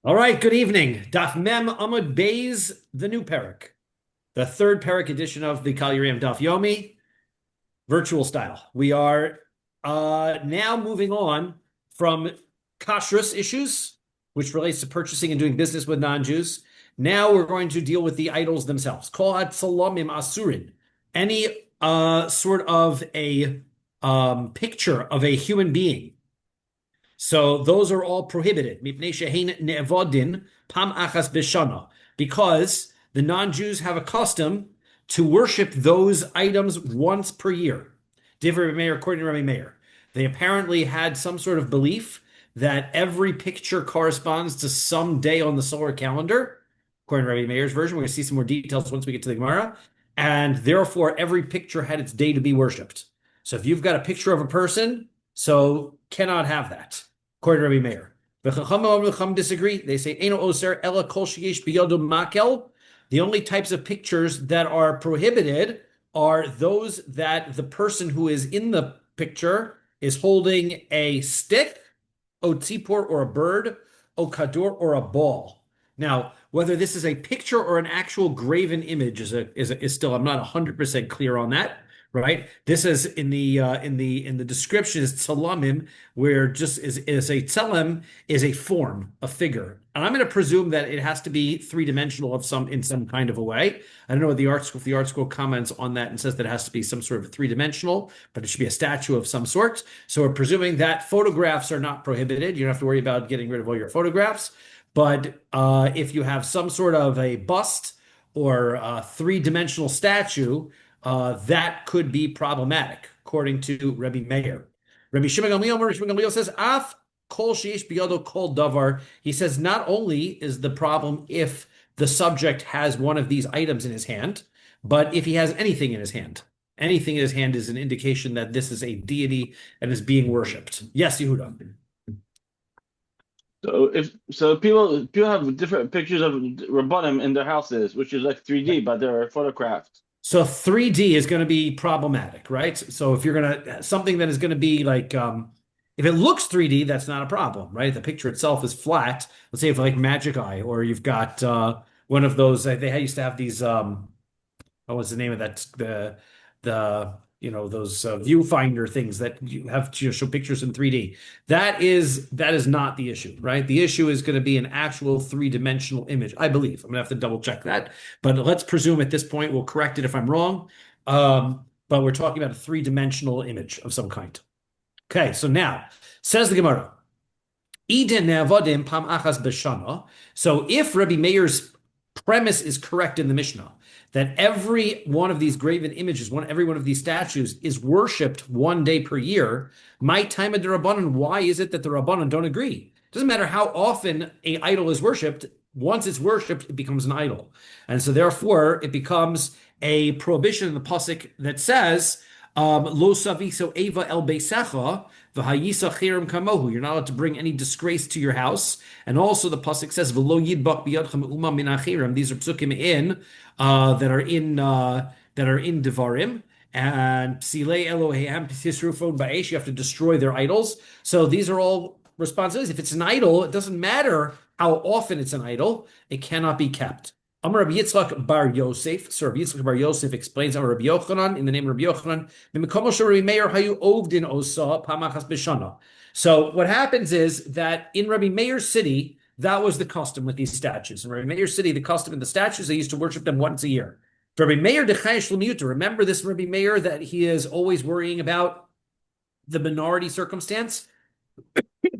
All right, good evening. Daf Mem Amud Beis, the new parak, the third parak edition of the Kahal Yereim Daf Yomi, virtual style. We are now moving on from kashrus issues, which relates to purchasing and doing business with non-Jews. Now we're going to deal with the idols themselves. Kol salamim asurin, any sort of a picture of a human being. So those are all prohibited. Because the non-Jews have a custom to worship those items once per year. Divrei Meir, according to Rabbi Meir. They apparently had some sort of belief that every picture corresponds to some day on the solar calendar. According to Rabbi Meir's version, we're going to see some more details once we get to the Gemara. And therefore, every picture had its day to be worshipped. So if you've got a picture of a person, so cannot have that. According to Rabbi Meir. The Chacham disagree. They say, Eino oser ela kol sheyesh biyado makel. The only types of pictures that are prohibited are those that the person who is in the picture is holding a stick, o tzipor, or a bird, o kador, or a ball. Now, whether this is a picture or an actual graven image is still, I'm not 100% clear on that. Right. This is in the description is tzalamim, where just is a tzelem is a form, a figure. And I'm going to presume that it has to be three-dimensional in some kind of a way. I don't know what the art school comments on that and says that it has to be some sort of three-dimensional, but it should be a statue of some sort. So we're presuming that photographs are not prohibited. You don't have to worry about getting rid of all your photographs. But if you have some sort of a bust or a three-dimensional statue, that could be problematic, according to Rabbi Meir. Rabbi Shimon Gamliel says, "Af kol sheish biyado kol davar." He says not only is the problem if the subject has one of these items in his hand, but if he has anything in his hand. Anything in his hand is an indication that this is a deity and is being worshipped. Yes, Yehuda. So people have different pictures of Rabbanim in their houses, which is like 3D, but they're photographed. So 3D is going to be problematic, right? So if you're going to, something that is going to be like, if it looks 3D, that's not a problem, right? The picture itself is flat. Let's say if like Magic Eye, or you've got one of those, they used to have these, what was the name of that? Those viewfinder things that you have to show pictures in 3D. That is not the issue, right? The issue is going to be an actual three-dimensional image, I believe. I'm going to have to double check that, but let's presume at this point, we'll correct it if I'm wrong. But we're talking about a three-dimensional image of some kind. Okay, so now, says the Gemara, so if Rabbi Meir's premise is correct in the Mishnah, that every one of these graven images, every one of these statues is worshipped one day per year, my time of the Rabbanan, why is it that the Rabbanan don't agree? It doesn't matter how often an idol is worshipped. Once it's worshipped, it becomes an idol. And so therefore, it becomes a prohibition in the pasuk that says, Lo saviso eva el beisecha, v'hayisa cherem kamohu. You're not allowed to bring any disgrace to your house. And also the pasuk says, V'lo yidbak biyadchem uma min acherem. These are psukim that are in Devarim. And psilei Elohim tisrufon ba'esh. You have to destroy their idols. So these are all responsibilities. If it's an idol, it doesn't matter how often it's an idol. It cannot be kept. Amar Rabbi Yitzchak bar Yosef. So Rabbi Yitzchak bar Yosef explains Amar Rabbi Yochanan in the name of Rabbi Yochanan. So what happens is that in Rabbi Meir's city, that was the custom with these statues. In Rabbi Meir's city, the custom in the statues, they used to worship them once a year. For Rabbi Meir remember this Rabbi Meir that he is always worrying about the minority circumstance?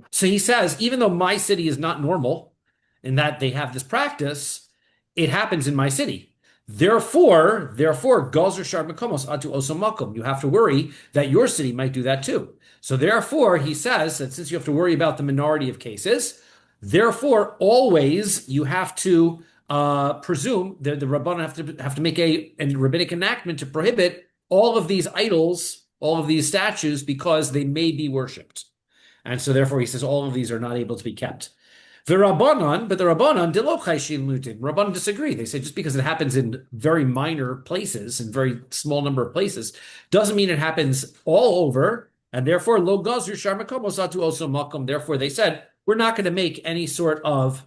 So he says, even though my city is not normal in that they have this practice, it happens in my city. Therefore, Gazer Shar Makomos Atu Oso Makom. You have to worry that your city might do that too. So therefore, he says that since you have to worry about the minority of cases, therefore, always you have to presume that the Rabbanan have to make a rabbinic enactment to prohibit all of these idols, all of these statues, because they may be worshipped. And so therefore, he says all of these are not able to be kept. The Rabbanan disagree. They say just because it happens in very minor places, in very small number of places, doesn't mean it happens all over. And therefore, lo gazru shar makom osatu oso makom. Therefore, they said we're not going to make any sort of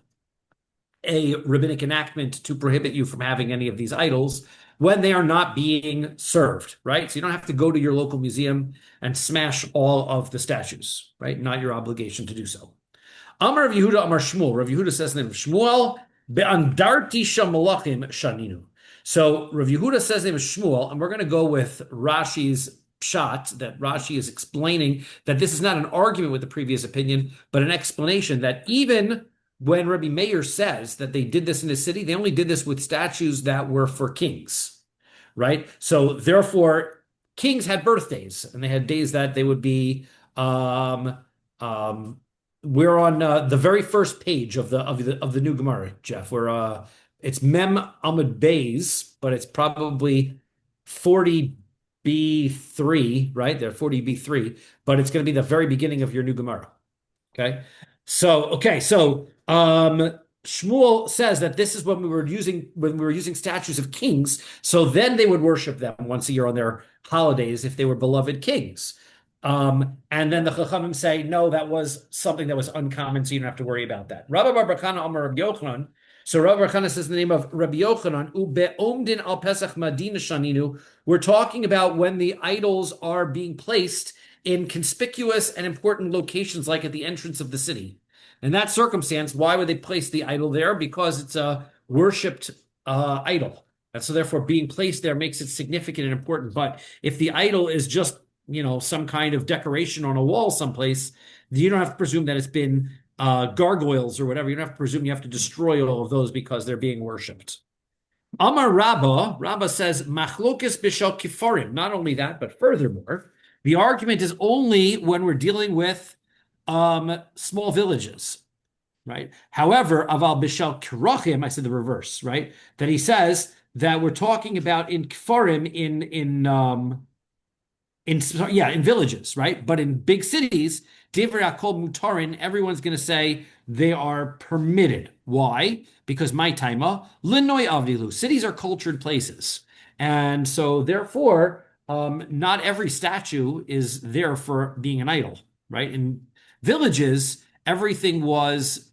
a rabbinic enactment to prohibit you from having any of these idols when they are not being served, right? So you don't have to go to your local museum and smash all of the statues, right? Not your obligation to do so. Amar Rav Yehuda, Amar Shmuel. Rav Yehuda says the name of Shmuel, Be'andarti Shamalachim Shaninu. So Rav Yehuda says the name of Shmuel, and we're going to go with Rashi's pshat, that Rashi is explaining that this is not an argument with the previous opinion, but an explanation that even when Rabbi Meir says that they did this in the city, they only did this with statues that were for kings, right? So therefore, kings had birthdays, and they had days that they would be. We're on the very first page of the new Gemara, Jeff. Where it's Mem Amud Beis, but it's probably 40b3, right? They're 40b3, but it's going to be the very beginning of your new Gemara. Okay. So Shmuel says that this is when we were using statues of kings. So then they would worship them once a year on their holidays if they were beloved kings. And then the Chachamim say, no, that was something that was uncommon, so you don't have to worry about that. Rabbi Bar Bakana Amar Rabbi Yochanan. So Rabbi Bakana says the name of Rabbi Yochanan, Ube'omdin al Pesach Madina Shaninu. We're talking about when the idols are being placed in conspicuous and important locations, like at the entrance of the city. In that circumstance, why would they place the idol there? Because it's a worshipped idol. And so therefore being placed there makes it significant and important. But if the idol is just, some kind of decoration on a wall someplace, you don't have to presume that it's been gargoyles or whatever. You don't have to presume you have to destroy all of those because they're being worshipped. Amar Rabba says, Machlokes b'shel kifarim. Not only that, but furthermore, the argument is only when we're dealing with small villages, right? However, aval b'shel kirachim, I said the reverse, right? That he says that we're talking about in kifarim, in villages, right? But in big cities, divrei hakol mutarin, everyone's going to say they are permitted. Why? Because my taima linoi avdilu. Cities are cultured places, and so therefore, not every statue is there for being an idol, right? In villages, everything was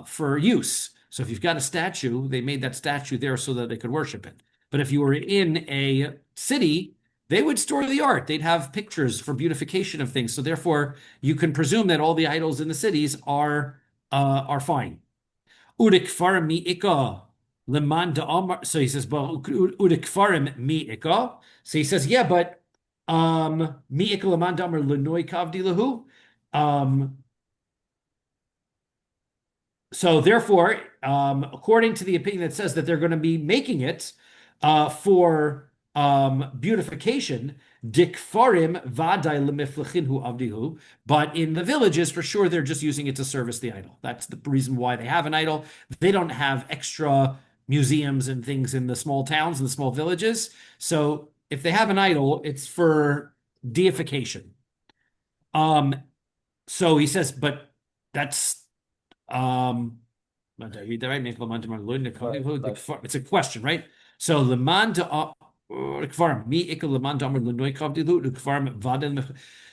for use. So if you've got a statue, they made that statue there so that they could worship it. But if you were in a city, they would store the art. They'd have pictures for beautification of things. So therefore, you can presume that all the idols in the cities are fine. Udik farim mi ika leman da'amar. So he says, "Well, udik farim mi ika." So he says, "Yeah, but mi ika leman da'amar lenoi kavdi lahu." So therefore, according to the opinion that says that they're going to be making it for beautification, dikfarim vaday lemiflechinhu avdihu. But in the villages, for sure, they're just using it to service the idol. That's the reason why they have an idol. They don't have extra museums and things in the small towns and the small villages. So if they have an idol, it's for deification. So he says, but that's it's a question, right? So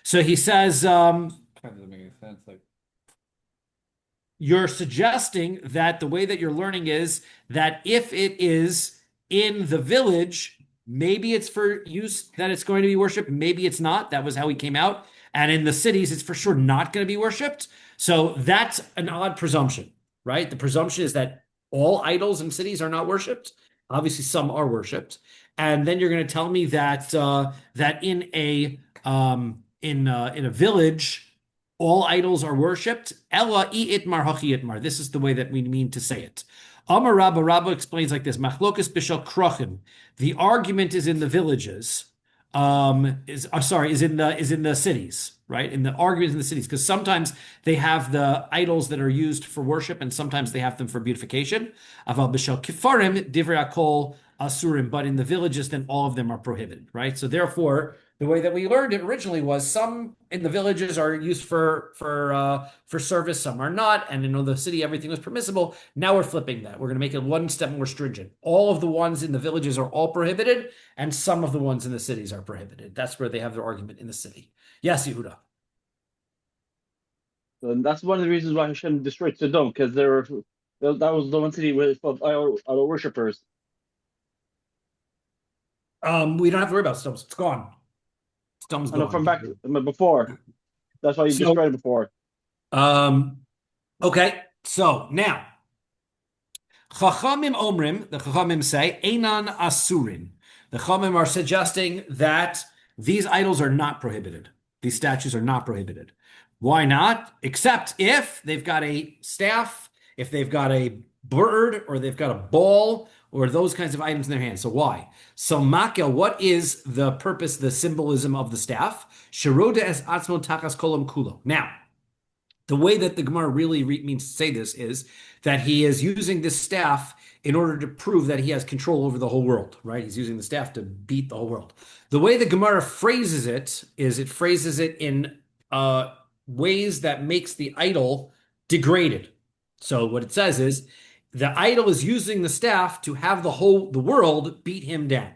so he says, doesn't make any sense. Like, you're suggesting that the way that you're learning is that if it is in the village, maybe it's for use that it's going to be worshipped, maybe it's not. That was how he came out. And in the cities, it's for sure not going to be worshipped. So that's an odd presumption, right? The presumption is that all idols in cities are not worshipped. Obviously, some are worshipped. And then you're going to tell me that that in a village, all idols are worshipped. Ella itmar hachi itmar. This is the way that we mean to say it. Amar Rabba explains like this: Machlokas b'shel krachim. The argument is in the villages. Is in the cities, right? In the arguments in the cities, because sometimes they have the idols that are used for worship, and sometimes they have them for beautification. Aval b'shel kifarim divrei hakol asurim, but in the villages, then all of them are prohibited, right? So therefore, the way that we learned it originally was some in the villages are used for service, some are not, and in the city everything was permissible. Now we're flipping that. We're going to make it one step more stringent. All of the ones in the villages are all prohibited, and some of the ones in the cities are prohibited. That's where they have their argument in the city. Yes, Yehuda. And that's one of the reasons why Hashem destroyed Sodom, because that was the one city with idol worshippers. We don't have to worry about stones. It's gone. Stone's I know from gone. back before. That's why he So, destroyed it before. um, okay. So now, Chachamim Omrim, the Chachamim say, Einan Asurin. The Chachamim are suggesting that these idols are not prohibited. These statues are not prohibited. Why not? Except if they've got a staff, if they've got a bird, or they've got a ball, or those kinds of items in their hands. So why? So Makel, what is the purpose, the symbolism of the staff? Sheroda es atzmo takas kolam kulo. Now, the way that the Gemara really means to say this is that he is using this staff in order to prove that he has control over the whole world, right? He's using the staff to beat the whole world. The way the Gemara phrases it is it phrases it in ways that makes the idol degraded. So what it says is the idol is using the staff to have the world beat him down.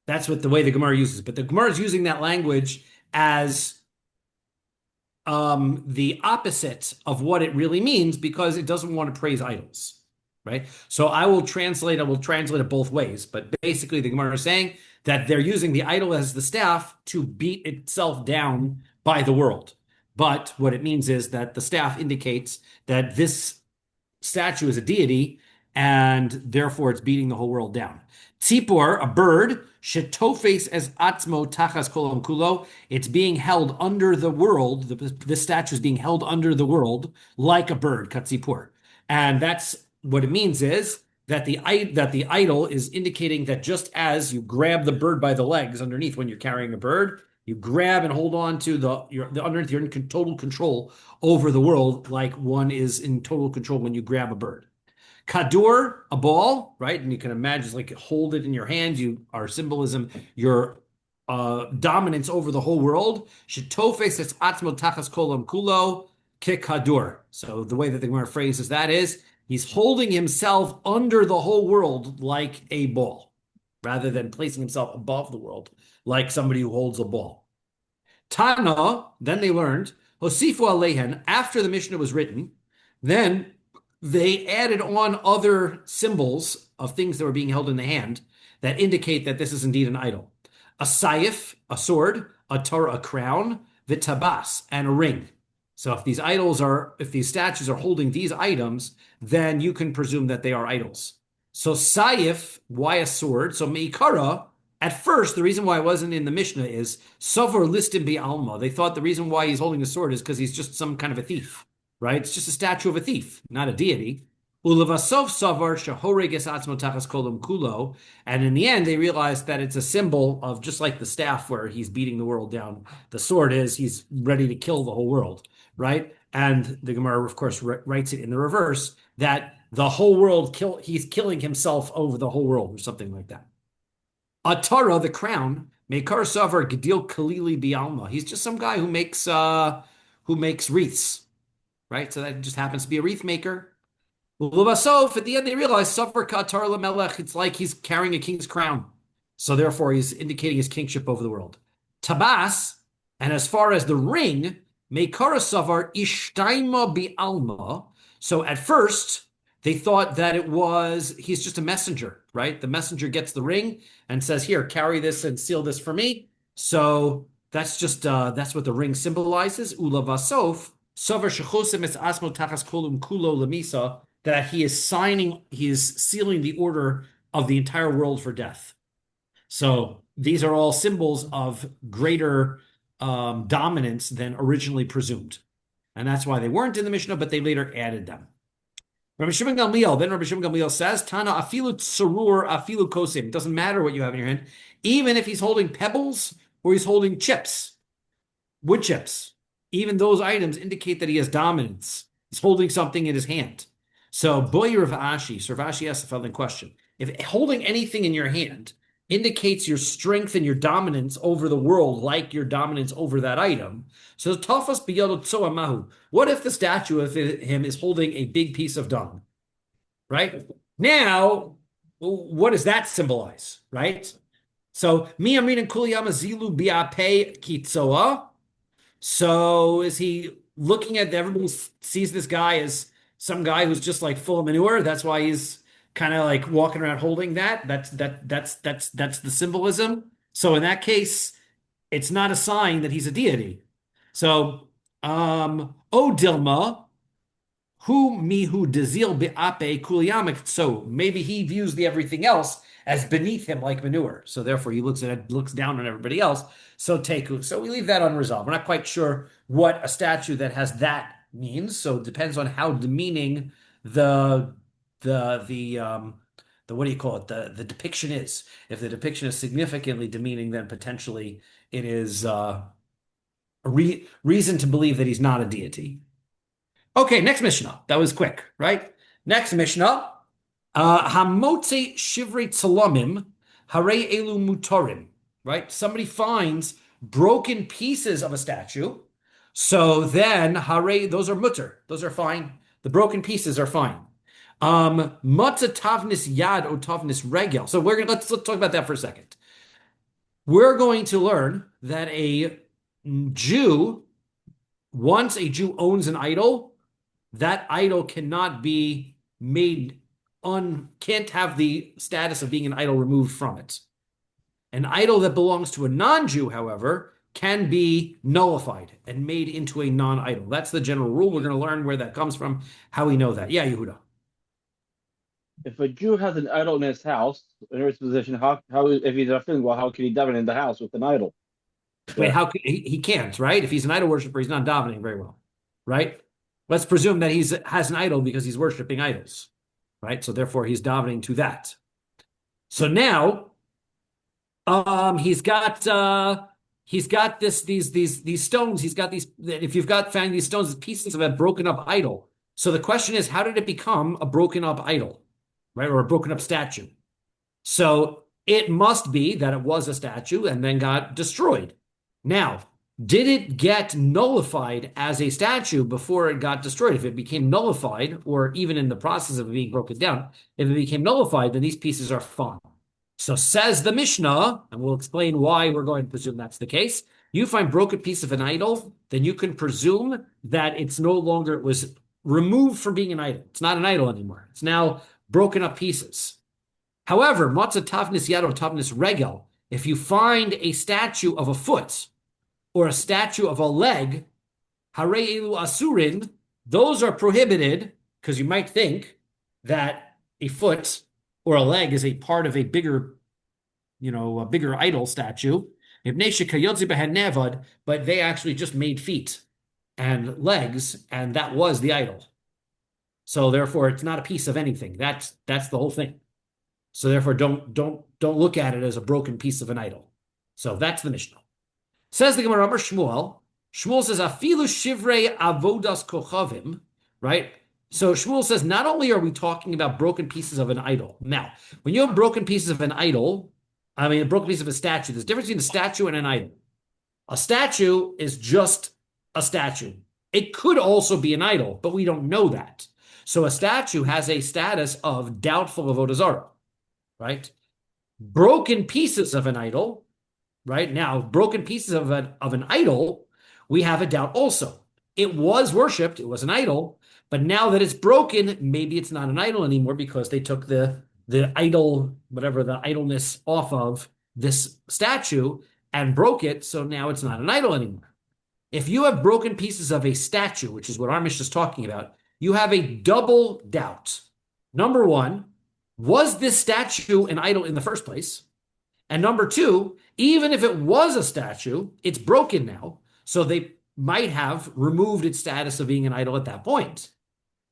That's what the way the Gemara uses. But the Gemara is using that language as the opposite of what it really means because it doesn't want to praise idols, right? So I will translate it both ways, but basically the Gemara is saying that they're using the idol as the staff to beat itself down by the world. But what it means is that the staff indicates that this statue is a deity and therefore it's beating the whole world down. Tzipor, a bird, shetofes as atzmo tachas kolam kulo. It's being held under the world. This statue is being held under the world like a bird, katzipor. And that's what it means is that the idol is indicating that just as you grab the bird by the legs underneath when you're carrying a bird, you grab and hold on to the underneath. You're in total control over the world, like one is in total control when you grab a bird. Kadur, a ball, right? And you can imagine, like, hold it in your hand. You are symbolism, your dominance over the whole world. Shetofes es atzmo tachas kolam kulo kikadur. So the way that the Gemara phrases that is, he's holding himself under the whole world like a ball, rather than placing himself above the world like somebody who holds a ball. Tana, then they learned, Hosifu alehen, after the Mishnah was written, then they added on other symbols of things that were being held in the hand that indicate that this is indeed an idol. A saif, a sword, a Torah, a crown, vitabas, and a ring. So if these statues are holding these items, then you can presume that they are idols. So saif, why a sword? So meikara, at first, the reason why it wasn't in the Mishnah is Sovar listim bi alma. They thought the reason why he's holding the sword is because he's just some kind of a thief, right? It's just a statue of a thief, not a deity. Ulevasov savar shahoreges atzmo tachas kolam kulo. And in the end, they realized that it's a symbol of just like the staff where he's beating the world down. The sword is he's ready to kill the whole world, right? And the Gemara, of course, writes it in the reverse that the whole world he's killing himself over the whole world or something like that. Atara, the crown, Mekar Savar Gedil Kalili Bialma. He's just some guy who makes wreaths, right? So that just happens to be a wreath maker. Luvasof, at the end they realize Savar Katar Lamelech, it's like he's carrying a king's crown. So therefore he's indicating his kingship over the world. Tabas, and as far as the ring, Mekar Savar Ishtaima Bialma. So at first they thought that he's just a messenger, right? The messenger gets the ring and says, here, carry this and seal this for me. So that's what the ring symbolizes. Ulavasof, Sover Shechosim es Asmo Tachas Kolum Kulo Lamisa, that he is sealing the order of the entire world for death. So these are all symbols of greater dominance than originally presumed. And that's why they weren't in the Mishnah, but they later added them. Rabbi Shimon Gamliel says, Tana afilu tsarur afilu kosim. It doesn't matter what you have in your hand, even if he's holding pebbles or he's holding chips, wood chips. Even those items indicate that he has dominance. He's holding something in his hand. So, boy Rav Ashi, so Rav Ashi asks the following question. If holding anything in your hand indicates your strength and your dominance over the world, like your dominance over that item. So Tafas biyadot tsoa mahu. What if the statue of him is holding a big piece of dung? Right? Now, what does that symbolize? Right? So mi amrin kuliyama zilu biape kitsoa. So is he looking at everybody sees this guy as some guy who's just like full of manure. That's why he's kind of like walking around holding that. That's the symbolism. So in that case, it's not a sign that he's a deity. So, O Dilma, who mihu dezil beape kuliyamek. So maybe he views the everything else as beneath him like manure. So therefore he looks at it, looks down on everybody else. So teku. So we leave that unresolved. We're not quite sure what a statue that has that means. So it depends on how demeaning the what do you call it? The depiction is. If the depiction is significantly demeaning, then potentially it is reason to believe that he's not a deity. Okay, next Mishnah. That was quick, right? Next Mishnah. Hamotze shivrei tzalamim harei elu mutorim. Right? Somebody finds broken pieces of a statue. So then harei, those are mutter. Those are fine. The broken pieces are fine. Matza tavnis yad o tavnis regel. So let's talk about that for a second. We're going to learn that a Jew, once a Jew owns an idol, that idol cannot be made can't have the status of being an idol removed from it. An idol that belongs to a non-Jew, however, can be nullified and made into a non-idol. That's the general rule. We're going to learn where that comes from, how we know that. Yeah, Yehuda. If a Jew has an idol in his house, in his position, how if he's a feeling, well, how can he daven in the house with an idol? Wait, how could he can't, right? If he's an idol worshiper, he's not davening very well, right? Let's presume that has an idol because he's worshiping idols, right? So therefore he's davening to that. So now he's got these stones. He's got these, if you've got found these stones as pieces of a broken up idol. So the question is, how did it become a broken up idol, right? Or a broken up statue? So it must be that it was a statue and then got destroyed. Now, did it get nullified as a statue before it got destroyed? If it became nullified, or even in the process of it being broken down, if it became nullified, then these pieces are fine. So says the Mishnah, and we'll explain why we're going to presume that's the case. You find broken piece of an idol, then you can presume that it's no longer, it was removed from being an idol. It's not an idol anymore. It's now broken up pieces. However, matzah tavnis yad or tavnis regel, if you find a statue of a foot or a statue of a leg, harei elu asurin, those are prohibited, because you might think that a foot or a leg is a part of a bigger idol statue. But they actually just made feet and legs, and that was the idol. So therefore, it's not a piece of anything. That's the whole thing. So therefore, don't look at it as a broken piece of an idol. So that's the Mishnah. Says the Gemara, Shmuel. Shmuel says, Afilu shivrei avodas kochavim, right? So Shmuel says, not only are we talking about broken pieces of an idol. Now, when you have broken pieces of an idol, a broken piece of a statue, there's a difference between a statue and an idol. A statue is just a statue. It could also be an idol, but we don't know that. So a statue has a status of doubtful Avodah Zara, right? Broken pieces of an idol, right? Now, broken pieces of an idol, we have a doubt also. It was worshipped, it was an idol, but now that it's broken, maybe it's not an idol anymore because they took the idol, whatever the idleness off of this statue and broke it, so now it's not an idol anymore. If you have broken pieces of a statue, which is what our Mishnah is talking about, you have a double doubt. Number one, was this statue an idol in the first place? And number two, even if it was a statue, it's broken now, so they might have removed its status of being an idol at that point.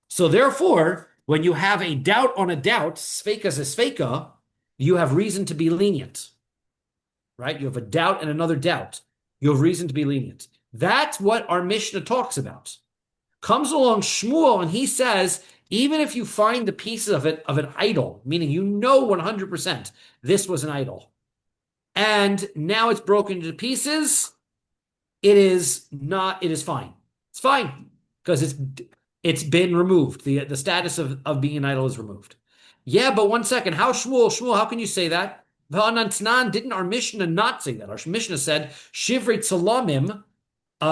So therefore, when you have a doubt on a doubt, sfeika is sfeika, you have reason to be lenient, right? You have a doubt and another doubt. You have reason to be lenient. That's what our Mishnah talks about. Comes along Shmuel and he says, even if you find the pieces of an idol, meaning you know 100% this was an idol, and now it's broken into pieces, it is fine. It's fine because it's been removed. The status of being an idol is removed. Yeah, but one second. How Shmuel, how can you say that? Didn't our Mishnah not say that? Our Mishnah said, Shivrei Tzalamim, Hu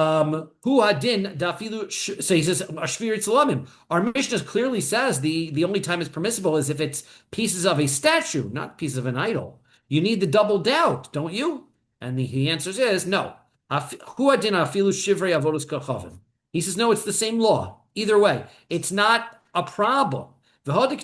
hadin dafilu. So he says, Ashvirit salamim. Our Mishnah clearly says the only time it's permissible is if it's pieces of a statue, not pieces of an idol. You need the double doubt, don't you? And the answer is no. Hu hadin afilu shivrei avodos kachavim. He says no, it's the same law. Either way, it's not a problem. Why did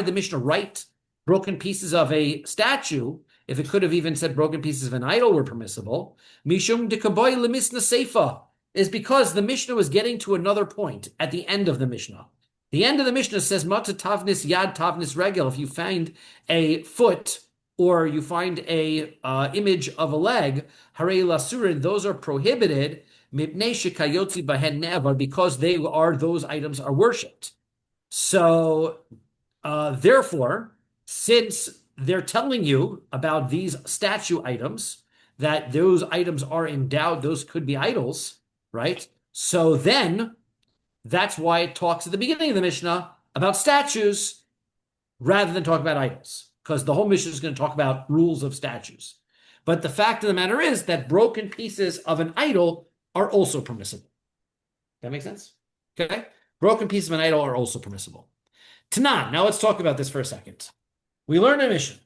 the Mishnah write broken pieces of a statue if it could have even said broken pieces of an idol were permissible? Mishum dekaboy lemisna seifa is because the Mishnah was getting to another point at the end of the Mishnah. The end of the Mishnah says mata tavnis yad tavnis regel. If you find a foot or you find a image of a leg, harei lasurin, those are prohibited mipnei shekayotzi bahen ne'avar, because those items are worshipped. So, therefore, since they're telling you about these statue items, that those items are endowed, those could be idols, right? So then, that's why it talks at the beginning of the Mishnah about statues rather than talk about idols, because the whole Mishnah is going to talk about rules of statues. But the fact of the matter is that broken pieces of an idol are also permissible. That makes sense? Okay? Broken pieces of an idol are also permissible. Tanan, now let's talk about this for a second. We learn a Mishnah.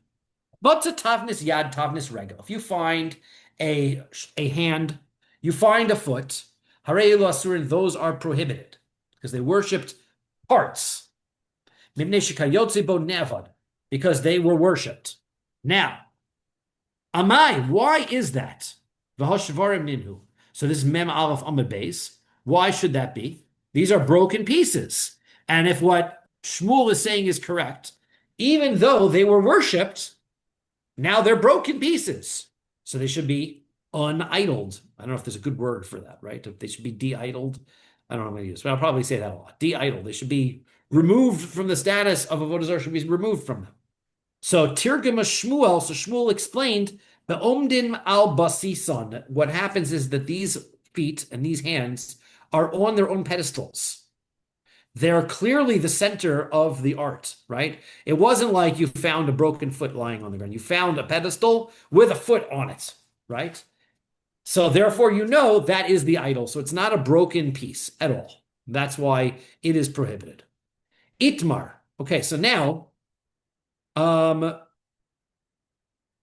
But to tavnis yad, tavnis regel. If you find a hand, you find a foot, harei asurin, those are prohibited because they worshipped parts. Mipnei shekayotze bo nevad, because they were worshipped. Now, amai, why is that? V'hoshvarim ninhu. So this is mem aleph amud beis. Why should that be? These are broken pieces. And if what Shmuel is saying is correct, even though they were worshipped, now they're broken pieces. So they should be unidled. I don't know if there's a good word for that, right? If they should be de-idled. I don't know what to use, but I'll probably say that a lot. De-idled. They should be removed from the status of Avodah Zara, should be removed from them. So Tirgim Shmuel, so Shmuel explained the Omdin al Basison. What happens is that these feet and these hands are on their own pedestals. They're clearly the center of the art, right? It wasn't like you found a broken foot lying on the ground. You found a pedestal with a foot on it, right? So therefore, you know that is the idol. So it's not a broken piece at all. That's why it is prohibited. Itmar. Okay, so now,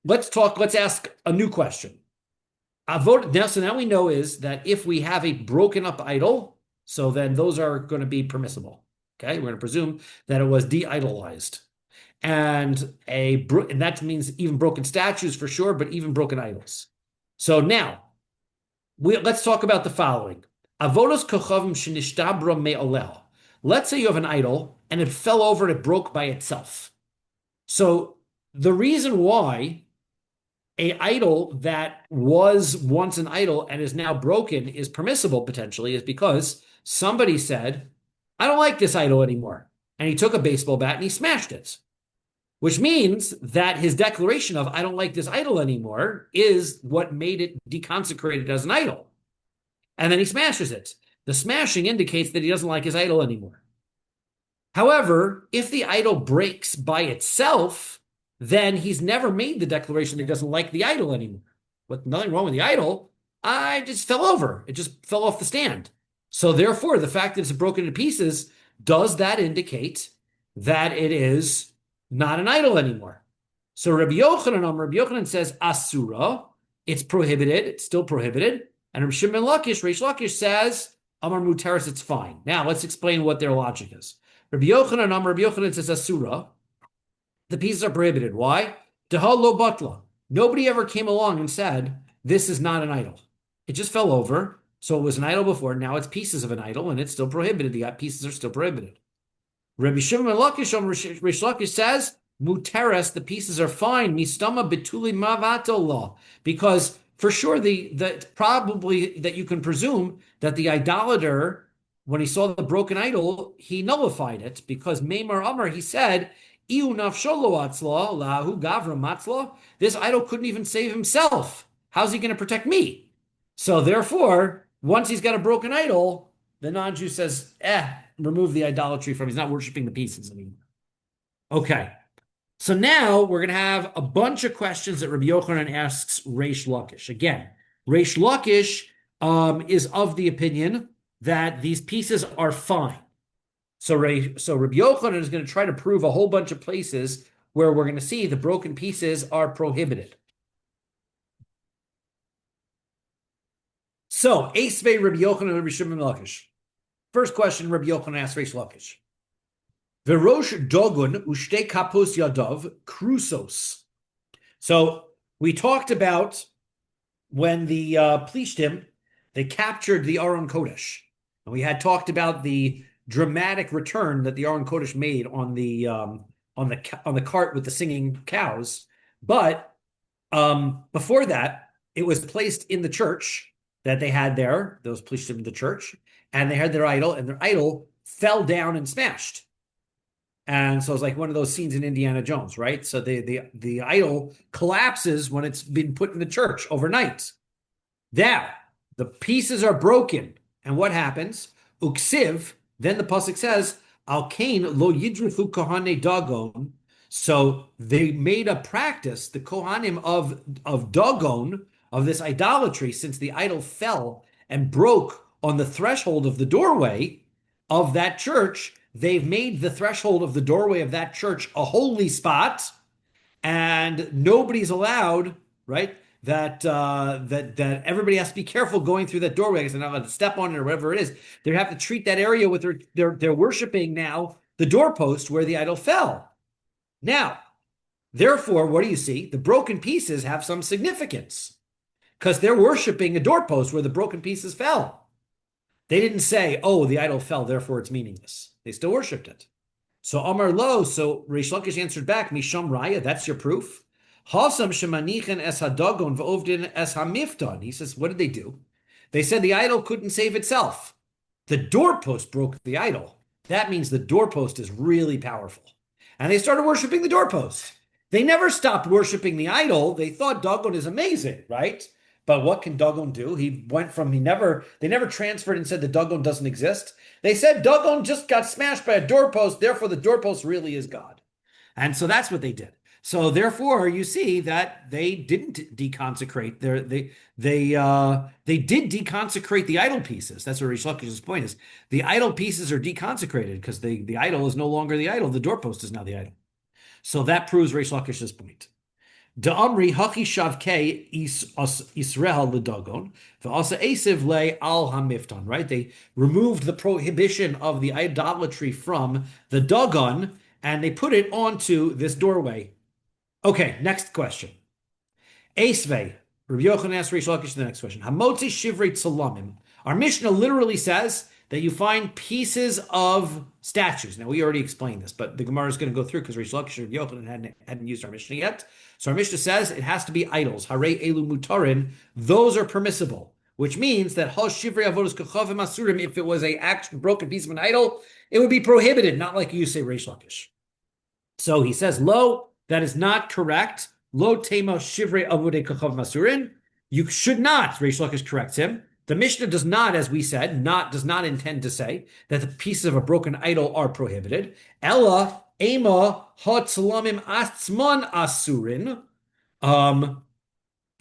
let's ask a new question. So now we know is that if we have a broken up idol, so then those are going to be permissible. Okay, we're going to presume that it was de-idolized. And that means even broken statues for sure, but even broken idols. So now, let's talk about the following. Avodos kochavim shenishtabra me'olel. Let's say you have an idol and it fell over and it broke by itself. So the reason why an idol that was once an idol and is now broken is permissible potentially is because somebody said, I don't like this idol anymore. And he took a baseball bat and he smashed it, which means that his declaration of I don't like this idol anymore is what made it deconsecrated as an idol. And then he smashes it. The smashing indicates that he doesn't like his idol anymore. However, if the idol breaks by itself, then he's never made the declaration that he doesn't like the idol anymore. With nothing wrong with the idol, I just fell over. It just fell off the stand. So therefore, the fact that it's broken into pieces, does that indicate that it is not an idol anymore? So Rabbi Yochanan says, Asura, it's prohibited, it's still prohibited. And Rabbi Shimon Lakish, Reish Lakish says, Amar Muteris, it's fine. Now let's explain what their logic is. Rabbi Yochanan says, Asura, the pieces are prohibited. Why? Dehal lo batla. Nobody ever came along and said, this is not an idol. It just fell over. So it was an idol before. Now it's pieces of an idol, and it's still prohibited. The pieces are still prohibited. Rabbi Shimon Lakish, Reish Lakish says, Muteres, the pieces are fine. Mistama betuli mavatollah. Because for sure, probably that you can presume that the idolater, when he saw the broken idol, he nullified it because Meimar Amar, he said, this idol couldn't even save himself. How's he going to protect me? So therefore, once he's got a broken idol, the non-Jew says, remove the idolatry from him. He's not worshiping the pieces anymore. Okay. So now we're going to have a bunch of questions that Rabbi Yochanan asks Reish Lakish. Again, Reish Lakish is of the opinion that these pieces are fine. So Rabbi Yochanan is going to try to prove a whole bunch of places where we're going to see the broken pieces are prohibited. So, Eisvei Rabbi Yochanan and Rabbi Shimon Lakish. First question Rabbi Yochanan asks Reish Lakish. Verosh dogun ushte kapos yadav krusos. So, we talked about when the Plishtim, they captured the Aron Kodesh. And we had talked about the dramatic return that the Aron Kodesh made on the cart with the singing cows. But before that, it was placed in the church that they had there, those Plishtim in the church, and they had their idol, and their idol fell down and smashed. And so it's like one of those scenes in Indiana Jones, right? So the idol collapses when it's been put in the church overnight. Now, the pieces are broken. And what happens? Uksiv, then the pasuk says, Al kain lo yidrifu kohane dagon. So they made a practice, the kohanim of dagon, of this idolatry, since the idol fell and broke on the threshold of the doorway of that church. They've made the threshold of the doorway of that church a holy spot, and nobody's allowed, right? That everybody has to be careful going through that doorway because they're not allowed to step on it or whatever it is. They have to treat that area with they're worshiping now the doorpost where the idol fell. Now, therefore, what do you see? The broken pieces have some significance because they're worshiping a doorpost where the broken pieces fell. They didn't say, "Oh, the idol fell, therefore it's meaningless." They still worshipped it. So Amar Lo, so Reish Lakish answered back, Misham Raya, that's your proof. Hasam shemanichen es hadagon v'ovdin es hamifton. He says, what did they do? They said the idol couldn't save itself. The doorpost broke the idol. That means the doorpost is really powerful. And they started worshiping the doorpost. They never stopped worshiping the idol. They thought Dagon is amazing, right? But what can Dagon do? They never transferred and said the Dagon doesn't exist. They said Dagon just got smashed by a doorpost, therefore the doorpost really is God. And so that's what they did. So therefore, you see that they didn't deconsecrate they did deconsecrate the idol pieces. That's what Reish Lakish's point is. The idol pieces are deconsecrated because the idol is no longer the idol. The doorpost is now the idol. So that proves Reish Lakish's point. Da'amri haki shavkei Israel ledagon v'asa esiv le al hamifton. Right? They removed the prohibition of the idolatry from the Dagon and they put it onto this doorway. Okay, next question. Esvei, Rabbi Yochanan asked Reish Lakish the next question. Hamotzi shivrei tzalamim. Our Mishnah literally says that you find pieces of statues. Now, we already explained this, but the Gemara is going to go through because Reish Lakish and Rabbi Yochanan hadn't used our Mishnah yet. So our Mishnah says it has to be idols. Harei elu mutarin. Those are permissible, which means that hal shivrei avodos kachavim asurim, if it was a broken piece of an idol, it would be prohibited, not like you say, Reish Lakish. So he says, lo, that is not correct. Lo tema shivrei avodei kachav masurin. You should not, Reish Lakish corrects him. The Mishnah does not, as we said, does not intend to say that the pieces of a broken idol are prohibited. Ella ema hatzalamim atzman asurin.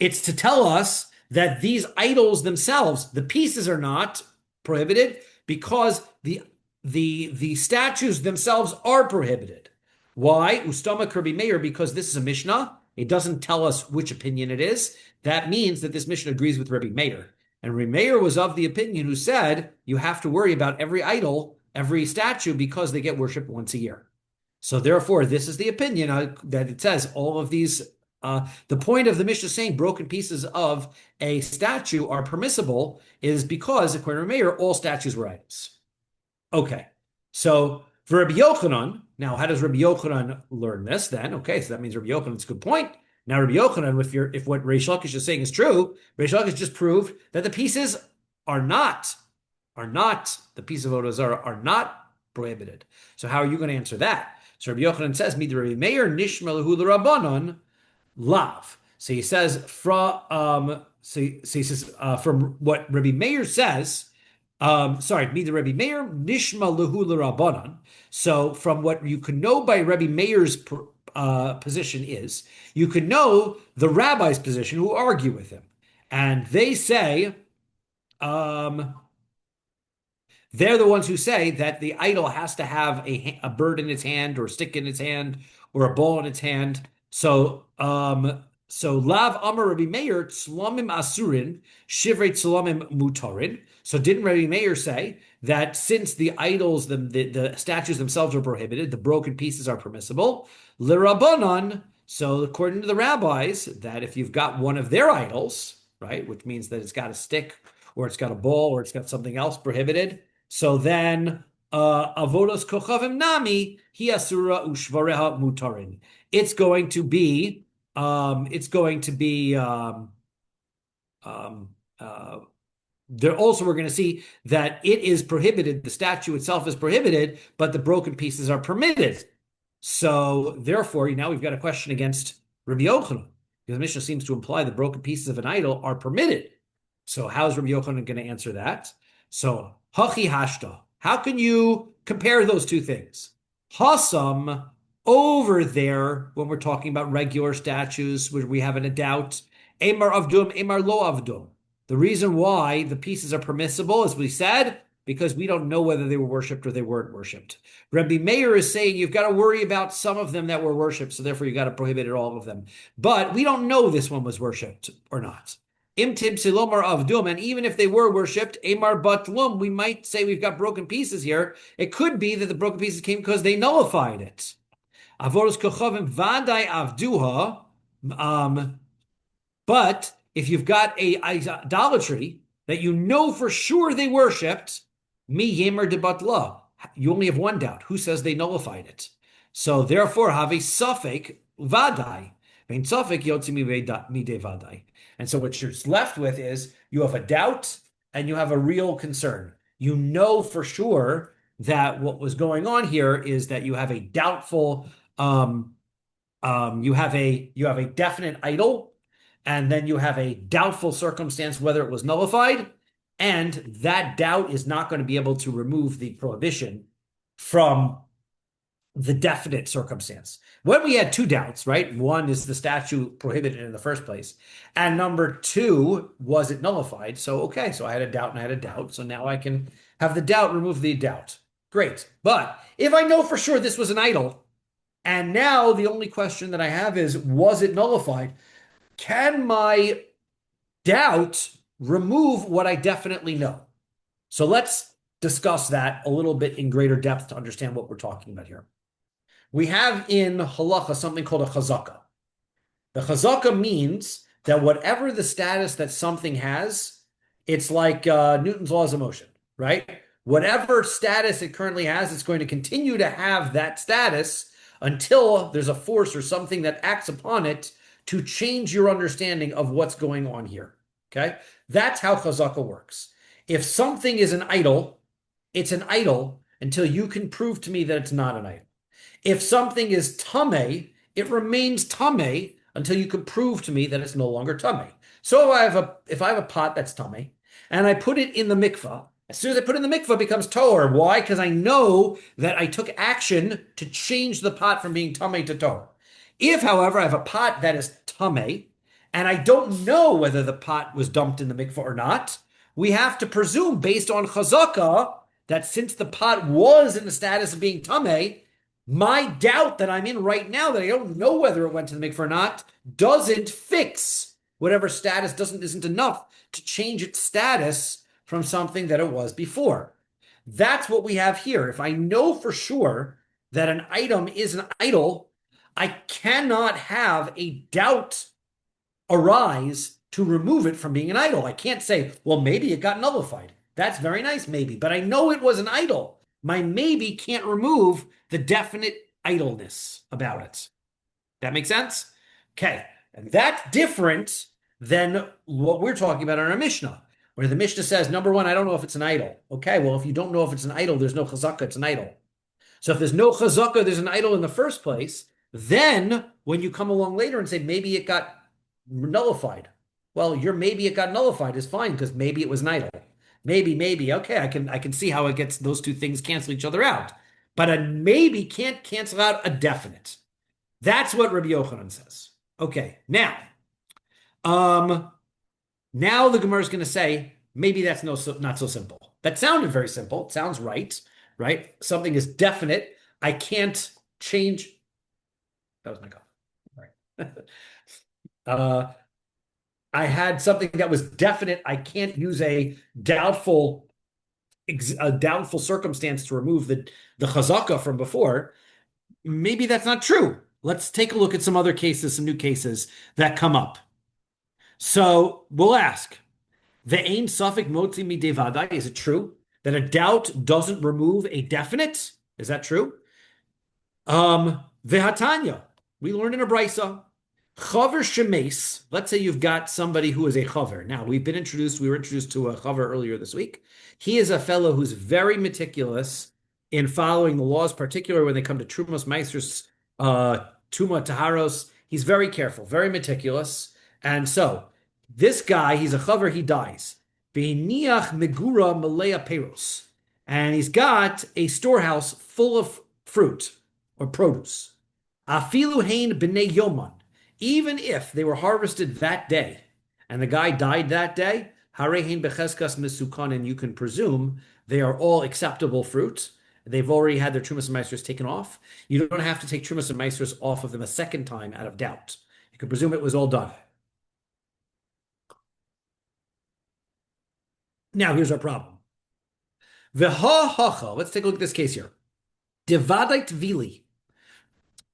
It's to tell us that these idols themselves, the pieces are not prohibited because the statues themselves are prohibited. Why? Ustama Rabbi Meir, because this is a Mishnah. It doesn't tell us which opinion it is. That means that this Mishnah agrees with Rabbi Meir. And Rabbi Meir was of the opinion who said you have to worry about every idol, every statue, because they get worshipped once a year. So therefore, this is the opinion that it says all of these, the point of the Mishnah saying broken pieces of a statue are permissible is because, according to Rabbi Meir, all statues were idols. Okay, so for Rabbi Yochanan, now how does Rabbi Yochanan learn this then? Okay, so that means Rabbi Yochanan's a good point. Now Rabbi Yochanan, if what Reish Lakish is saying is true, Reish Lakish just proved that the pieces are not, the pieces of Avodah Zara are not prohibited. So how are you going to answer that? So Rabbi Yochanan says, Mid Rabbi Meir nishma lehu l'Rabbanon lav. So he says, from what Rabbi Meir says, Mid Rabbi Meir nishma lehu l'Rabbanon. So from what you can know by Rabbi Meir's position is, you can know the rabbi's position who argue with him. And they say, um, they're the ones who say that the idol has to have a bird in its hand or a stick in its hand or a ball in its hand. So Lav Amar Rabbi Meir Tzlomim Asurin Shivrei Tzlomim Mutarin. So didn't Rabbi Meir say that since the idols, the statues themselves are prohibited, the broken pieces are permissible? L'Rabbanan. So according to the rabbis, that if you've got one of their idols, right, which means that it's got a stick or it's got a ball or it's got something else prohibited, so then avodos kochavim nami hi asura ushvareha mutarin. It's going to be there also we're going to see that it is prohibited. The statue itself is prohibited, but the broken pieces are permitted. So therefore, now we've got a question against Rabbi Yochanan, because the Mishnah seems to imply the broken pieces of an idol are permitted. So how is Rabbi Yochanan going to answer that? So hachi hashta. How can you compare those two things? Hasam, over there, when we're talking about regular statues, where we have a doubt, Emar avdum, Emar lo avdum. The reason why the pieces are permissible, as we said, because we don't know whether they were worshipped or they weren't worshipped. Rabbi Meir is saying you've got to worry about some of them that were worshipped, so therefore you got to prohibit all of them. But we don't know this one was worshipped or not. Imtib silomar avdum, and even if they were worshipped, Amar batlum, we might say we've got broken pieces here. It could be that the broken pieces came because they nullified it. Avoros kochavim vadai avduha, but if you've got a idolatry that you know for sure they worshipped, mi yemer de batla, you only have one doubt. Who says they nullified it? So therefore, have a suffix vadai. And so what you're left with is you have a doubt and you have a real concern. You know for sure that what was going on here is that you have a doubtful, you have a definite idol, and then you have a doubtful circumstance whether it was nullified, and that doubt is not going to be able to remove the prohibition from the definite circumstance. When we had two doubts, right? One is the statue prohibited in the first place. And number two, was it nullified? So, okay, so I had a doubt and I had a doubt. So now I can have the doubt remove the doubt. Great. But if I know for sure this was an idol, and now the only question that I have is, was it nullified? Can my doubt remove what I definitely know? So let's discuss that a little bit in greater depth to understand what we're talking about here. We have in halacha something called a chazaka. The chazaka means that whatever the status that something has, it's like Newton's laws of motion, right? Whatever status it currently has, it's going to continue to have that status until there's a force or something that acts upon it to change your understanding of what's going on here, okay? That's how chazaka works. If something is an idol, it's an idol until you can prove to me that it's not an idol. If something is tameh, it remains tameh until you can prove to me that it's no longer tameh. So if I have a pot that's tameh and I put it in the mikvah, as soon as I put it in the mikvah, it becomes toher. Why? Because I know that I took action to change the pot from being tameh to toher. If, however, I have a pot that is tameh and I don't know whether the pot was dumped in the mikvah or not, we have to presume based on chazaka that since the pot was in the status of being tameh, my doubt that I'm in right now that I don't know whether it went to the mikveh or not doesn't fix whatever status isn't enough to change its status from something that it was before. That's what we have here. If I know for sure that an item is an idol, I cannot have a doubt arise to remove it from being an idol. I can't say, well, maybe it got nullified. That's very nice, maybe, but I know it was an idol. My maybe can't remove the definite idleness about it. That makes sense? Okay, and that's different than what we're talking about in our Mishnah, where the Mishnah says, number one, I don't know if it's an idol. Okay, well, if you don't know if it's an idol, there's no chazaka, it's an idol. So if there's no chazaka, there's an idol in the first place, then when you come along later and say, maybe it got nullified, well, your maybe it got nullified is fine because maybe it was an idol. Maybe. Okay, I can see how it gets those two things cancel each other out. But a maybe can't cancel out a definite. That's what Rabbi Yochanan says. Okay, now, Now the Gemara is going to say maybe that's not so simple. That sounded very simple. It sounds right, right? Something is definite. I can't change. That was my cough. All right. uh, I had something that was definite. I can't use a doubtful circumstance to remove the chazaka from before. Maybe that's not true. Let's take a look at some other cases, some new cases that come up. So we'll ask, the ain suffix motzi mi devadai, is it true that a doubt doesn't remove a definite? Is that true? Vehatanya, we learned in a brisa, chaver shemes. Let's say you've got somebody who is a chaver. Now we were introduced to a chaver earlier this week. He is a fellow who's very meticulous in following the laws, particularly when they come to trumos, meisters, tuma, taharos. He's very careful, very meticulous, and so this guy, he's a chaver. He dies. Beiniach megura malea peros, and he's got a storehouse full of fruit or produce. Afilu hein b'nei yoman. Even if they were harvested that day and the guy died that day, hare hein becheskas misukan, and you can presume they are all acceptable fruit. They've already had their trumas and meisters taken off. You don't have to take trumas and meisters off of them a second time out of doubt. You can presume it was all done. Now, here's our problem. Let's take a look at this case here. Devadait vili.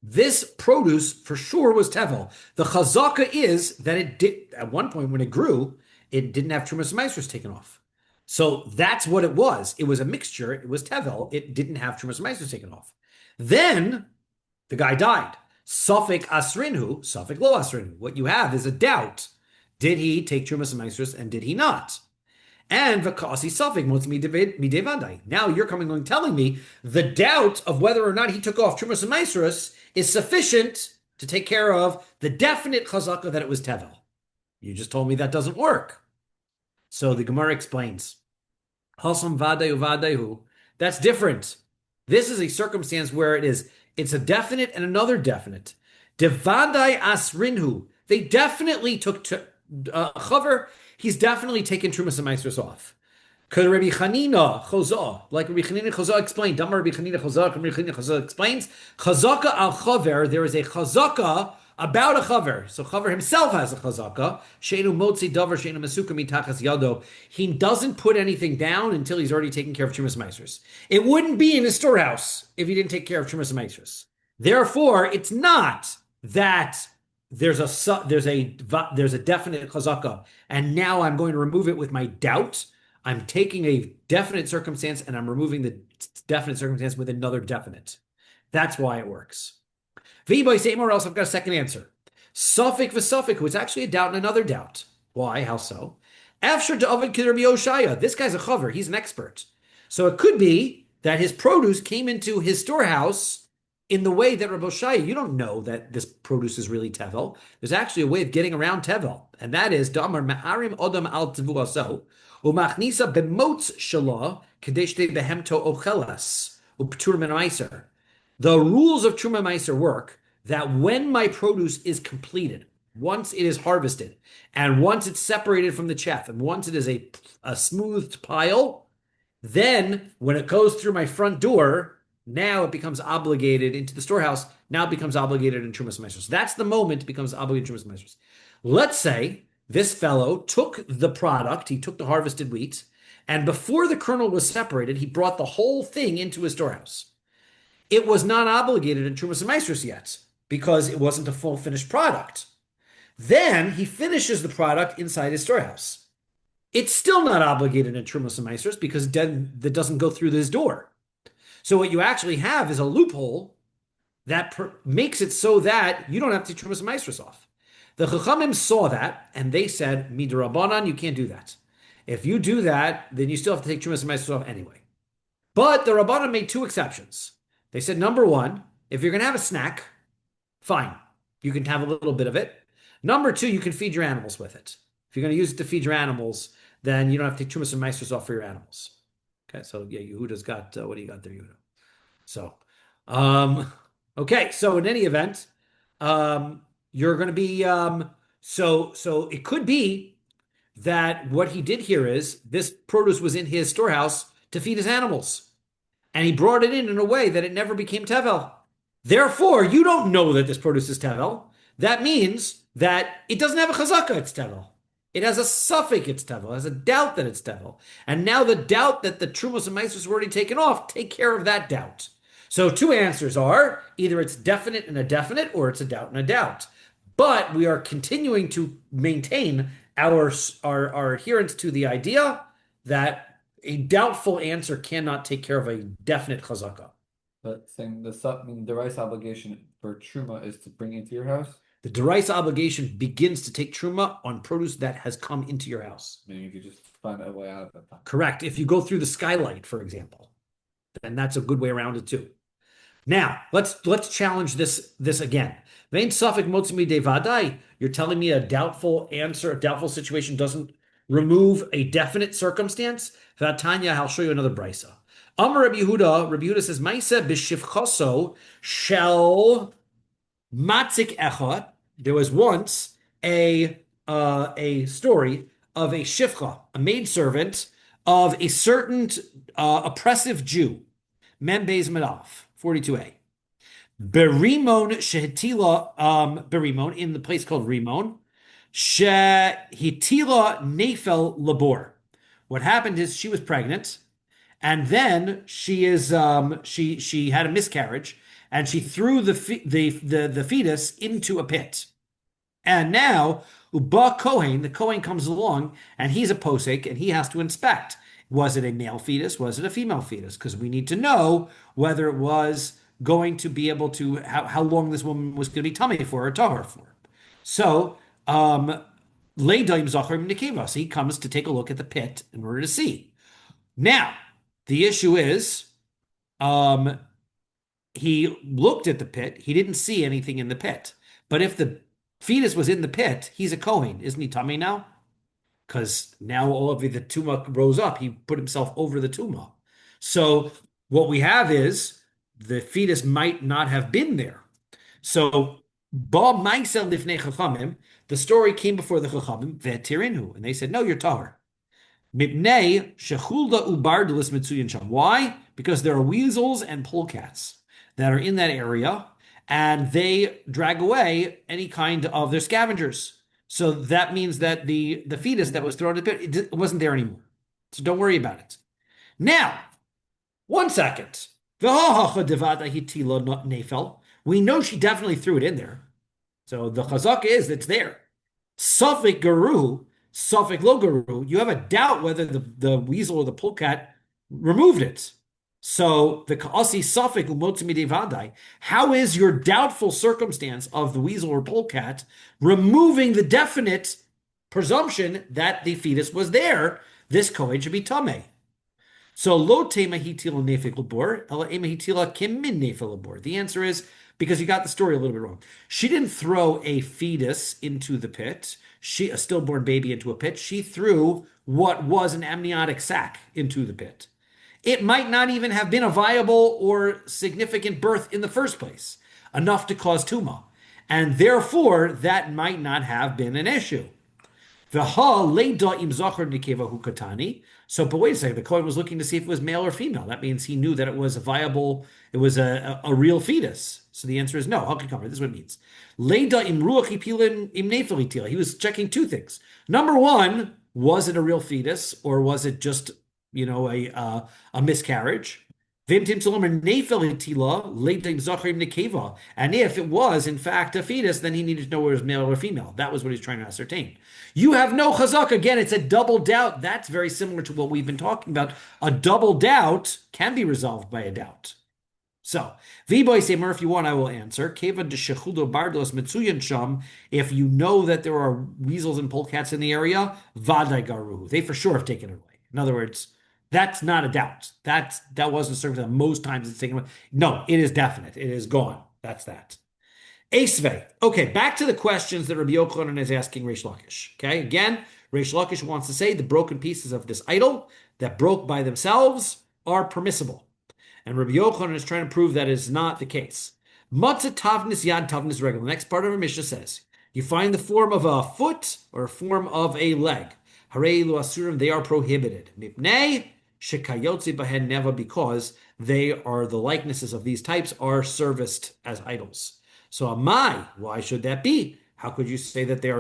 This produce for sure was tevel. The chazaka is that it did, at one point when it grew, it didn't have trumas and meisters taken off. So that's what it was. It was a mixture. It was tevel. It didn't have trumas and meisters taken off. Then the guy died. Suffik asrinhu, suffik lo asrinhu. What you have is a doubt. Did he take trumas and meisters and did he not? And v'kasi suffik midevadai. Now you're coming along telling me the doubt of whether or not he took off trumas and meisters is sufficient to take care of the definite chazaka that it was tevel. You just told me that doesn't work. So the Gemara explains, Hasam vadayu vadayu. That's different. This is a circumstance where it's a definite and another definite. Devadai asrinhu. They definitely took chaver. He's definitely taken trumas and meisters off. Because Rabbi Chanina Chozah, like Rabbi Chanina Chozah explained, Damar Rabbi Chanina Chozah, Rabbi Chanina Chozah explains, Chazaka al chaver, there is a chazaka about a chaver. So chaver himself has a chazaka. Sheinu motzi davar sheinu mesuka mitachas yado. He doesn't put anything down until he's already taken care of trumas and meisters. It wouldn't be in his storehouse if he didn't take care of trumas and meisters. Therefore, it's not that there's a definite chazaka, and now I'm going to remove it with my doubt. I'm taking a definite circumstance and I'm removing the definite circumstance with another definite. That's why it works. V'boy say more else. I've got a second answer. Suffik v'suffik, it's actually a doubt and another doubt. Why? How so? After David Rabbi Oshaya, this guy's a chaver. He's an expert. So it could be that his produce came into his storehouse in the way that Rabbi Oshaya, you don't know that this produce is really tevel. There's actually a way of getting around tevel, and that is damar ma'arim odam al tevuaso umachnisa b'motz shalah kadesh behemto ochelas uptur min meiser. The rules of truma meiser work that when my produce is completed, once it is harvested, and once it's separated from the chaff, and once it is a smoothed pile, then when it goes through my front door, now it becomes obligated into the storehouse. Now it becomes obligated in Trumas Meisters. That's the moment it becomes obligated in Trumas Meisters. Let's say this fellow took the product, he took the harvested wheat, and before the kernel was separated, he brought the whole thing into his storehouse. It was not obligated in Trumas Meisters yet because it wasn't a full finished product. Then he finishes the product inside his storehouse. It's still not obligated in Trumas Meisters because that doesn't go through this door. So what you actually have is a loophole that makes it so that you don't have to take Trumas and Meisters off. The Chachamim saw that, and they said, Midrabanan, you can't do that. If you do that, then you still have to take Trumas and Meisters off anyway. But the Rabbanan made two exceptions. They said, number one, if you're going to have a snack, fine. You can have a little bit of it. Number two, you can feed your animals with it. If you're going to use it to feed your animals, then you don't have to take Trumas and Meisters off for your animals. Okay, so yeah, Yehuda's got, what do you got there, Yehuda? So, okay, so in any event, you're going to be, so it could be that what he did here is this produce was in his storehouse to feed his animals, and he brought it in a way that it never became tevel. Therefore, you don't know that this produce is tevel. That means that it doesn't have a chazaka, it's tevel. It has a suffix, it's tevel. It has a doubt that it's tevel. And now the doubt that the trumos and meisos were already taken off, take care of that doubt. So two answers are either it's definite and a definite, or it's a doubt and a doubt. But we are continuing to maintain our adherence to the idea that a doubtful answer cannot take care of a definite chazaka. But saying the rice obligation for truma is to bring into your house, The deraisa obligation begins to take truma on produce that has come into your house. meaning you could just find a way out of it. Correct. If you go through the skylight, for example, then that's a good way around it too. Now, let's challenge this again. Vein suffik motzimi de vadai. You're telling me a doubtful answer, a doubtful situation doesn't remove a definite circumstance? Vatanya, I'll show you another brisa. Amar Rabbi Yehuda says, Maisa b'shivchoso shel matzik echad. There was once a story of a shifcha, a maidservant of a certain oppressive Jew, Mem Beis Medaf, 42a. Berimon shehetila, Berimon, in the place called Rimon, shehitila nefel labor. What happened is she was pregnant, and then she had a miscarriage, and she threw the fetus into a pit. And now Uba Kohen, the Kohen comes along, and he's a posek, and he has to inspect. Was it a male fetus? Was it a female fetus? Because we need to know whether it was going to be able to, how long this woman was going to be tummy for or tahor for. So, Leidaim Zachar Nikeva. So he comes to take a look at the pit in order to see. Now, the issue is, he looked at the pit. He didn't see anything in the pit. But if the fetus was in the pit, he's a Kohen. Isn't he tummy now? Because now all of the tumah rose up. He put himself over the tumah. So what we have is the fetus might not have been there. So Ba Maisel Lifnei Chachamim, the story came before the Chachamim, Ve'tirinu, and they said, no, you're tahor. Mipnei Shechulda Ubardalis Mitsuyan Sham. Why? Because there are weasels and polecats that are in that area, and they drag away any kind of their scavengers. So that means that the fetus that was thrown in the pit, it wasn't there anymore. So don't worry about it. Now, 1 second. We know she definitely threw it in there. So the chazaka is it's there. Suffik garu, suffik lo garu. You have a doubt whether the weasel or the polecat removed it. So the ka'asi suffik umotzimi devadai. How is your doubtful circumstance of the weasel or polecat removing the definite presumption that the fetus was there? This kohen should be tameh. So lo tema hitila nefik labor, ela ema hitila kimin nefik labor. The answer is because you got the story a little bit wrong. She didn't throw a fetus into the pit. A stillborn baby into a pit. She threw what was an amniotic sac into the pit. It might not even have been a viable or significant birth in the first place, enough to cause tumah. And therefore, that might not have been an issue. So, but wait a second, the Kohen was looking to see if it was male or female. That means he knew that it was a viable, it was a real fetus. So the answer is no. This is what it means. He was checking two things. Number one, was it a real fetus or was it just, a miscarriage? And if it was, in fact, a fetus, then he needed to know whether it was male or female. That was what he's trying to ascertain. You have no chazak. Again, it's a double doubt. That's very similar to what we've been talking about. A double doubt can be resolved by a doubt. So, V'boy Semer, if you want, I will answer. Keva de shechudo bardos mitzuyan sham. If you know that there are weasels and polecats in the area, vaday garu. They for sure have taken it away. In other words, that's not a doubt. That wasn't served that most times it's taken away. No, it is definite. It is gone. That's that. Esvei. Okay, back to the questions that Rabbi Yochanan is asking Reish Lakish. Okay, again, Reish Lakish wants to say the broken pieces of this idol that broke by themselves are permissible. And Rabbi Yochanan is trying to prove that is not the case. Matzah tavnis yad tavnis regel. The next part of our Mishnah says, you find the form of a foot or a form of a leg. Harei lu asurim, they are prohibited. Mipnei shekayotzi bahen neva, because they are the likenesses of these types are serviced as idols. So amai, why should that be? How could you say that they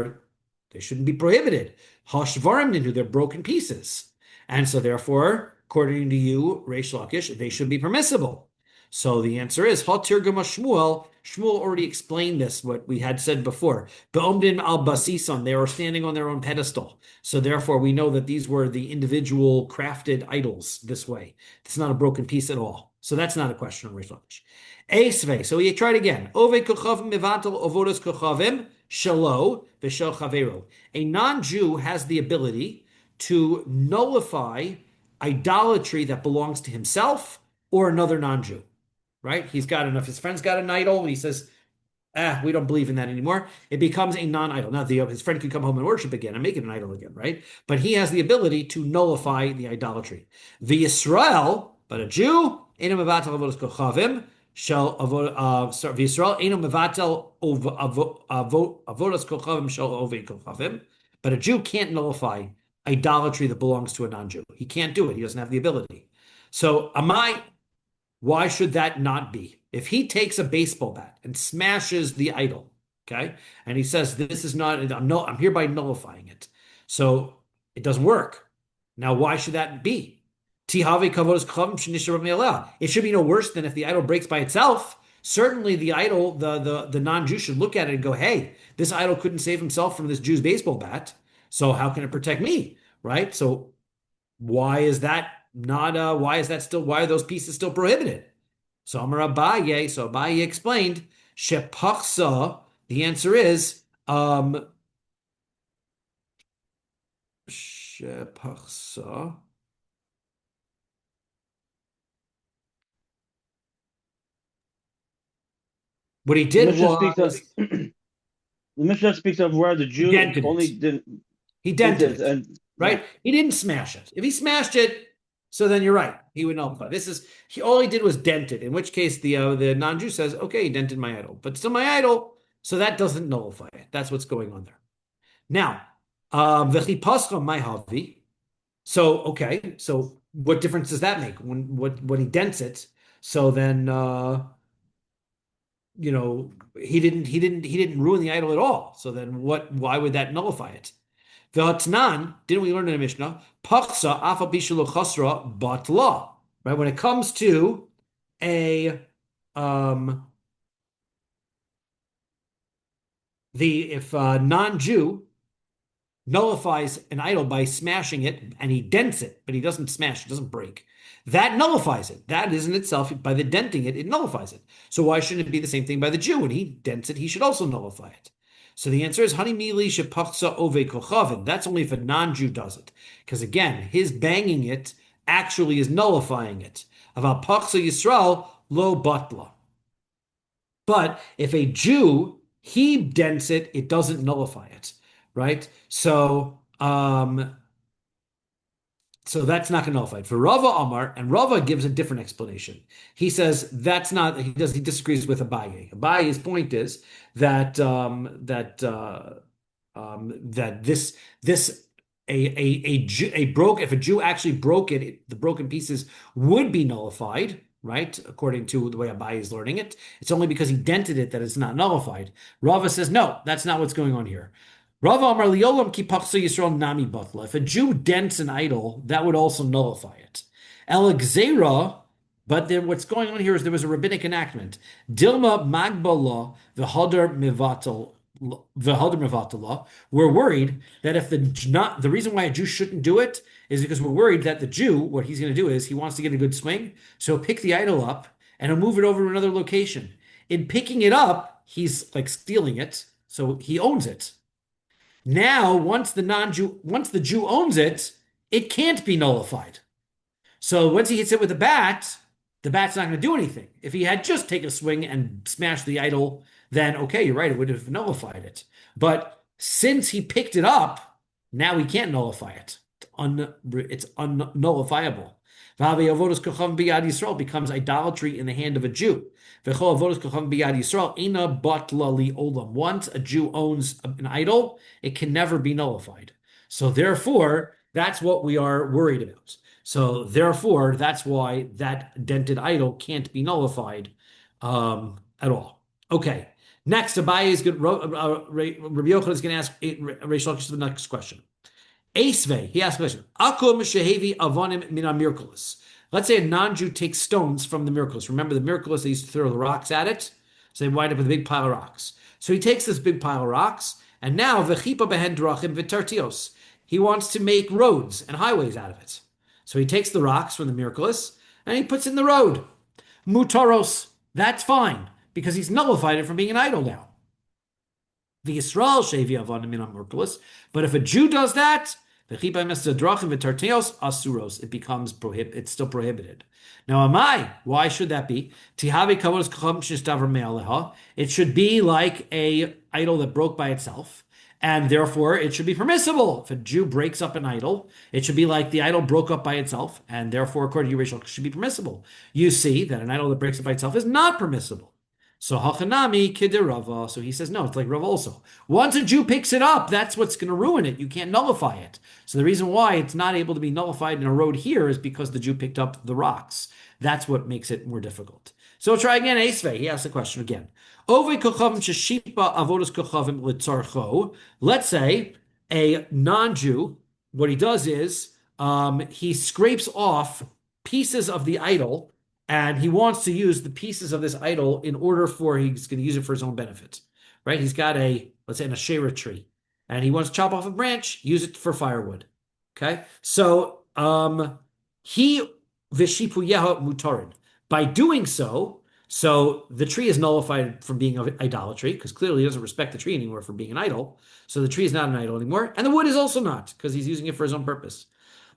shouldn't be prohibited? Hashvarim ninu, they're broken pieces. And so therefore, according to you, Reish Lakish, they should be permissible. So the answer is Hatirgama Shmuel. Shmuel already explained this, what we had said before. Be'omdin al basison, they were standing on their own pedestal. So therefore, we know that these were the individual crafted idols this way. It's not a broken piece at all. So that's not a question of Reish Lakish. Esve, so he tried again. Ove kochavim mivatel ovodas kochavim shalo v'shel chavero. A non-Jew has the ability to nullify idolatry that belongs to himself or another non-Jew, right? He's got enough. His friend's got an idol, and he says, we don't believe in that anymore. It becomes a non-idol. Now, his friend can come home and worship again and make it an idol again, right? But he has the ability to nullify the idolatry. The Yisrael, but a Jew, Einam mevatel avodas kochavim, shall V'Yisrael Einam mevatel avodas kochavim shall ovei kochavim. But a Jew can't nullify idolatry that belongs to a non-Jew. He can't do it. He doesn't have the ability. So, why should that not be? If he takes a baseball bat and smashes the idol, okay, and he says, this is not, I'm hereby nullifying it. So it doesn't work. Now, why should that be? It should be no worse than if the idol breaks by itself. Certainly the idol, the non-Jew should look at it and go, hey, this idol couldn't save himself from this Jew's baseball bat. So how can it protect me? Right? So why is that not, why are those pieces still prohibited? So Amar Abaye, so Abaye explained, Shepachsa, the answer is, Shepachsa. What he did was the Mishnah speaks of where the Jew he dented it, right? He didn't smash it. If he smashed it, so then you're right. He would nullify. All he did was dent it, in which case the non-Jew says, okay, he dented my idol, but still my idol, so that doesn't nullify it. That's what's going on there. Now, v'chipascha my havi. So, okay, so what difference does that make when he dents it? So then he didn't ruin the idol at all. So then why would that nullify it? V'hatnan, didn't we learn in the Mishnah? Pachsa afa bishulu chasra batla. Right? When it comes to if a non-Jew nullifies an idol by smashing it and he dents it, but he doesn't smash it, doesn't break, that nullifies it. That is in itself, by the denting it, it nullifies it. So why shouldn't it be the same thing by the Jew? When he dents it, he should also nullify it. So the answer is Hani Mili Shepachsa Ove Kochavin. That's only if a non-Jew does it. Because again, his banging it actually is nullifying it. Aval Pachsa Yisrael Lo Batla. But if a Jew, he dents it, it doesn't nullify it. Right? So that's not going to nullify it. For Rava Amar, and Rava gives a different explanation. He says that's not. He disagrees with Abaye. Abaye's point is that if a Jew actually broke it, the broken pieces would be nullified. Right, according to the way Abaye is learning it, it's only because he dented it that it's not nullified. Rava says no, that's not what's going on here. Rava Amar Liolam ki pachsa Yisrael nami batla. If a Jew dents an idol, that would also nullify it. Elexera, but then what's going on here is there was a rabbinic enactment. Dilma magbala v'hadar mivatala. We're worried that if the reason why a Jew shouldn't do it is because we're worried that the Jew, what he's going to do is he wants to get a good swing, so he'll pick the idol up and he'll move it over to another location. In picking it up, he's like stealing it, so he owns it. Now, once the Jew owns it, it can't be nullified. So once he hits it with the bat's not going to do anything. If he had just taken a swing and smashed the idol, then okay, you're right, it would have nullified it. But since he picked it up, now he can't nullify it. It's unnullifiable. Avodas kochavim biyad Yisrael becomes idolatry in the hand of a Jew. Once a Jew owns an idol, it can never be nullified. So therefore, that's what we are worried about. So therefore, that's why that dented idol can't be nullified at all. Okay. Next, Abai is going. Rabbi Yochanan is going to ask Reish Lakish the next question. Esve, he asked a question. Akum shehevi avonim min mirkulis. Let's say a non-Jew takes stones from the mirkulis. Remember the mirkulis, they used to throw the rocks at it, so they wind up with a big pile of rocks. So he takes this big pile of rocks, and now v'chipa behen drachim v'tartios. He wants to make roads and highways out of it. So he takes the rocks from the mirkulis and he puts in the road. Mutaros, that's fine because he's nullified it from being an idol now. The Yisrael shevi avonim min mirkulis, but if a Jew does that, it becomes it's still prohibited. Now, why should that be? It should be like a idol that broke by itself, and therefore it should be permissible. If a Jew breaks up an idol, it should be like the idol broke up by itself, and therefore, according to you, Rachel, it should be permissible. You see that an idol that breaks up by itself is not permissible. So Hachanami Kidirava. So he says, no, it's like Rav also. Once a Jew picks it up, that's what's going to ruin it. You can't nullify it. So the reason why it's not able to be nullified in a road here is because the Jew picked up the rocks. That's what makes it more difficult. So we'll try again. Esvei, he asks the question again. Let's say a non-Jew, what he does is he scrapes off pieces of the idol, and he wants to use the pieces of this idol in order for, he's going to use it for his own benefit, right? He's got let's say an Asherah tree, and he wants to chop off a branch, use it for firewood. Okay? So, he vishipuyeha mutarin. By doing so the tree is nullified from being idolatry, because clearly he doesn't respect the tree anymore for being an idol. So the tree is not an idol anymore, and the wood is also not, because he's using it for his own purpose.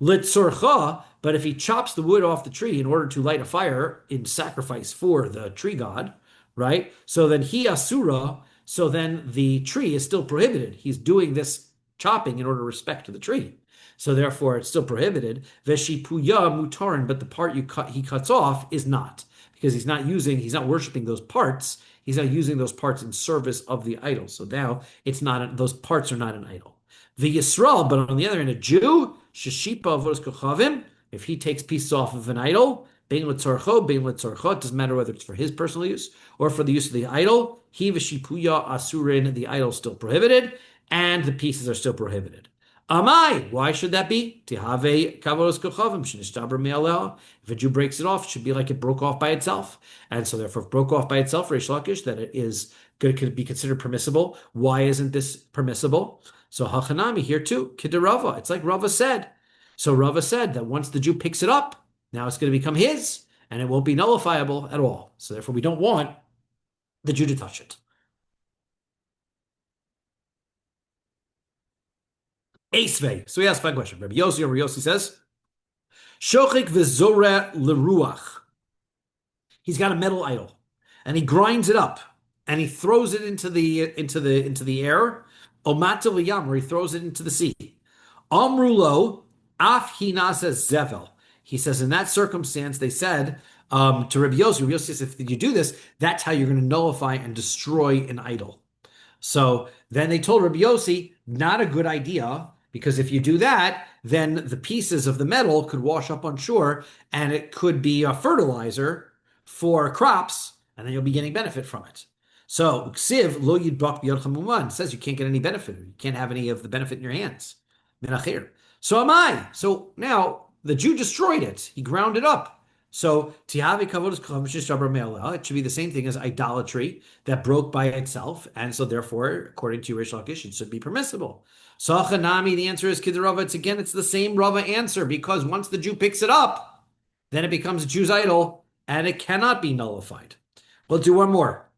Litzorcha, but if he chops the wood off the tree in order to light a fire in sacrifice for the tree god, right? So then he asura, so then the tree is still prohibited. He's doing this chopping in order to respect the tree. So therefore it's still prohibited. Veshipuya mutarin, but the part he cuts off is not, because he's not worshiping those parts. He's not using those parts in service of the idol. So now those parts are not an idol. The Yisrael, but on the other hand, a Jew, Sheshipa avodas kochavim, if he takes pieces off of an idol, bein letzorcho, it doesn't matter whether it's for his personal use or for the use of the idol, he v'shipuya asurin, the idol is still prohibited, and the pieces are still prohibited. Amai, why should that be? Tihave kavodos kochavim shenishtaber me'aleha. If a Jew breaks it off, it should be like it broke off by itself. And so therefore, if it broke off by itself, Reish Lakish, that it is good, could be considered permissible. Why isn't this permissible? So Hachanami here too, Kidarava. It's like Rava said. So Rava said that once the Jew picks it up, now it's going to become his, and it won't be nullifiable at all. So therefore, we don't want the Jew to touch it. Esvei. So he asked a fine question. Rabbi Yossi says, Shochik v'zore leruach. He's got a metal idol, and he grinds it up, and he throws it into the air. Omata v'yam, where he throws it into the sea. Amrulo af hinasa zevel. He says in that circumstance, they said to Rabbi Yossi says, if you do this, that's how you're going to nullify and destroy an idol. So then they told Rabbi Yossi, not a good idea, because if you do that, then the pieces of the metal could wash up on shore, and it could be a fertilizer for crops, and then you'll be getting benefit from it. So Ksiv lo yidbak b'yod says you can't get any benefit. You can't have any of the benefit in your hands. Menachir. So am I. So now the Jew destroyed it. He ground it up. So tihavi kavodos kochavim, it should be the same thing as idolatry that broke by itself, and so therefore, according to Reish Lakish, it should be permissible. So Hanami, the answer is Kidarava. It's the same Rava answer, because once the Jew picks it up, then it becomes a Jew's idol, and it cannot be nullified. We'll do one more.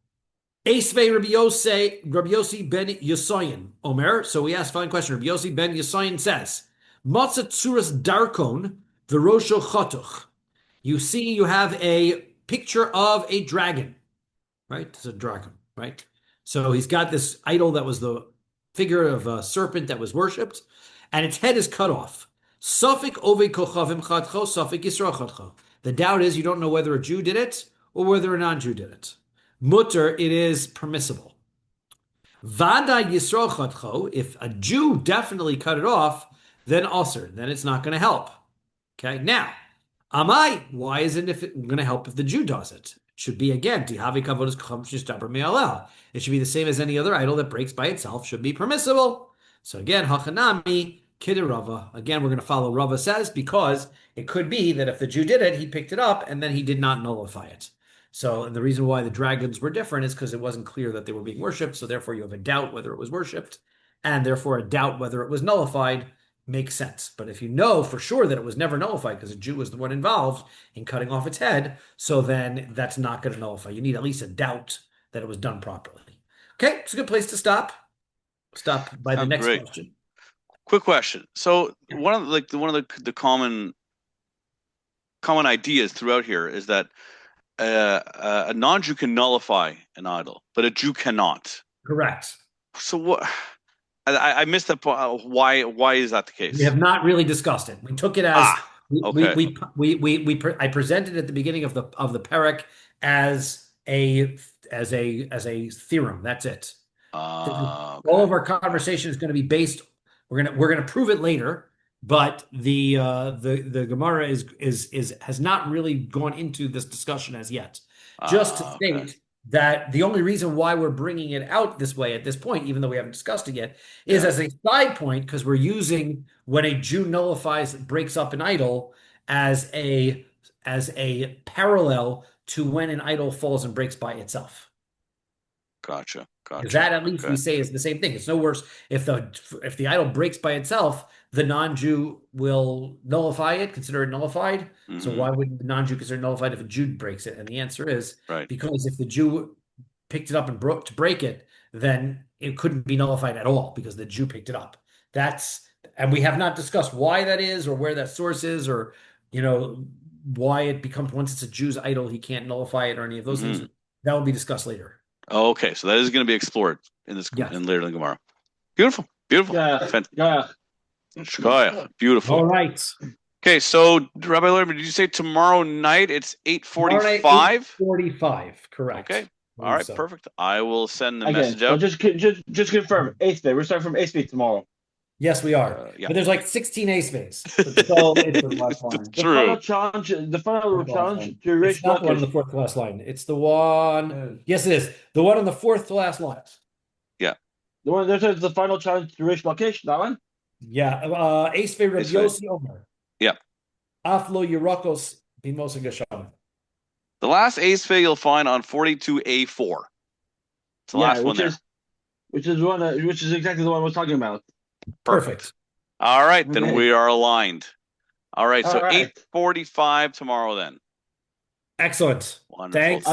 Esvei Rabbi Yossi ben Yosayin Omer. So we asked a fine question. Rabbi Yossi ben Yosayin says, Matzah tzuras darkon v'rosho chotuch. You see, you have a picture of a dragon, right? It's a dragon, right? So he's got this idol that was the figure of a serpent that was worshipped, and its head is cut off. Safik ove kochavim chadcho, safik Yisrael chadcho. The doubt is you don't know whether a Jew did it or whether a non-Jew did it. Mutter, it is permissible. Vada Yisro Chotcho, if a Jew definitely cut it off, then also, then it's not going to help. Okay, now, Amai, why isn't it going to help if the Jew does it? It should be again, Tihavi Kavodas Chom Shishtaber Me'alel. It should be the same as any other idol that breaks by itself, should be permissible. So again, Hachanami, Kidirava. Again, we're going to follow Rava says because it could be that if the Jew did it, he picked it up and then he did not nullify it. So, and the reason why the dragons were different is because it wasn't clear that they were being worshipped. So therefore, you have a doubt whether it was worshipped, and therefore a doubt whether it was nullified makes sense. But if you know for sure that it was never nullified because a Jew was the one involved in cutting off its head, so then that's not going to nullify. You need at least a doubt that it was done properly. Okay, it's a good place to stop. Stop by the next Great. question. Quick question. So one of the common ideas throughout here is that a non-Jew can nullify an idol, but a Jew cannot. Correct. So what? I missed that point. Why is that the case? We have not really discussed it. We took it as okay. I presented at the beginning of the perek as a theorem. That's it. Okay. All of our conversation is going to be based. We're gonna prove it later, but the Gemara has not really gone into this discussion as yet. Just to state that the only reason why we're bringing it out this way at this point, even though we haven't discussed it yet, is as a side point because we're using when a Jew nullifies, breaks up an idol as a parallel to when an idol falls and breaks by itself. Gotcha. That at least we say is the same thing. It's no worse if the idol breaks by itself, the non-Jew will nullify it, consider it nullified. Mm-hmm. So why would the non-Jew consider it nullified if a Jew breaks it? And the answer is because if the Jew picked it up and broke to break it, then it couldn't be nullified at all because the Jew picked it up. And we have not discussed why that is or where that source is or why it becomes once it's a Jew's idol, he can't nullify it or any of those things. That will be discussed later. Oh, okay, so that is going to be explored in this and later in the Gemara. Beautiful. Beautiful. Beautiful. All right. Okay, so Rabbi Loiterman, did you say tomorrow night it's 8:45? 8:45, correct. Okay. All right, perfect. I will send the message out. Just confirm. Eitzvah. We're starting from Eitzvah tomorrow. Yes, we are. But there's like 16 Eitzvahs. So it's the last line. The final challenge to Rish It's not the one on the fourth to last line. It's the one. Yes, it is. The one on the fourth to last line. Yeah. The one that says the final challenge to Rish Lakish, that one? Yeah. Eitzvah Rabbi Yossi Omer. Yeah. Aflo Yerakos Bimosa Gasham. The last Eitzvah you'll find on 42A4. It's the last one there. Which is exactly the one I was talking about. Perfect. All right, then we are aligned. All right, so 8:45 tomorrow then. Excellent. Wonderful. Thanks.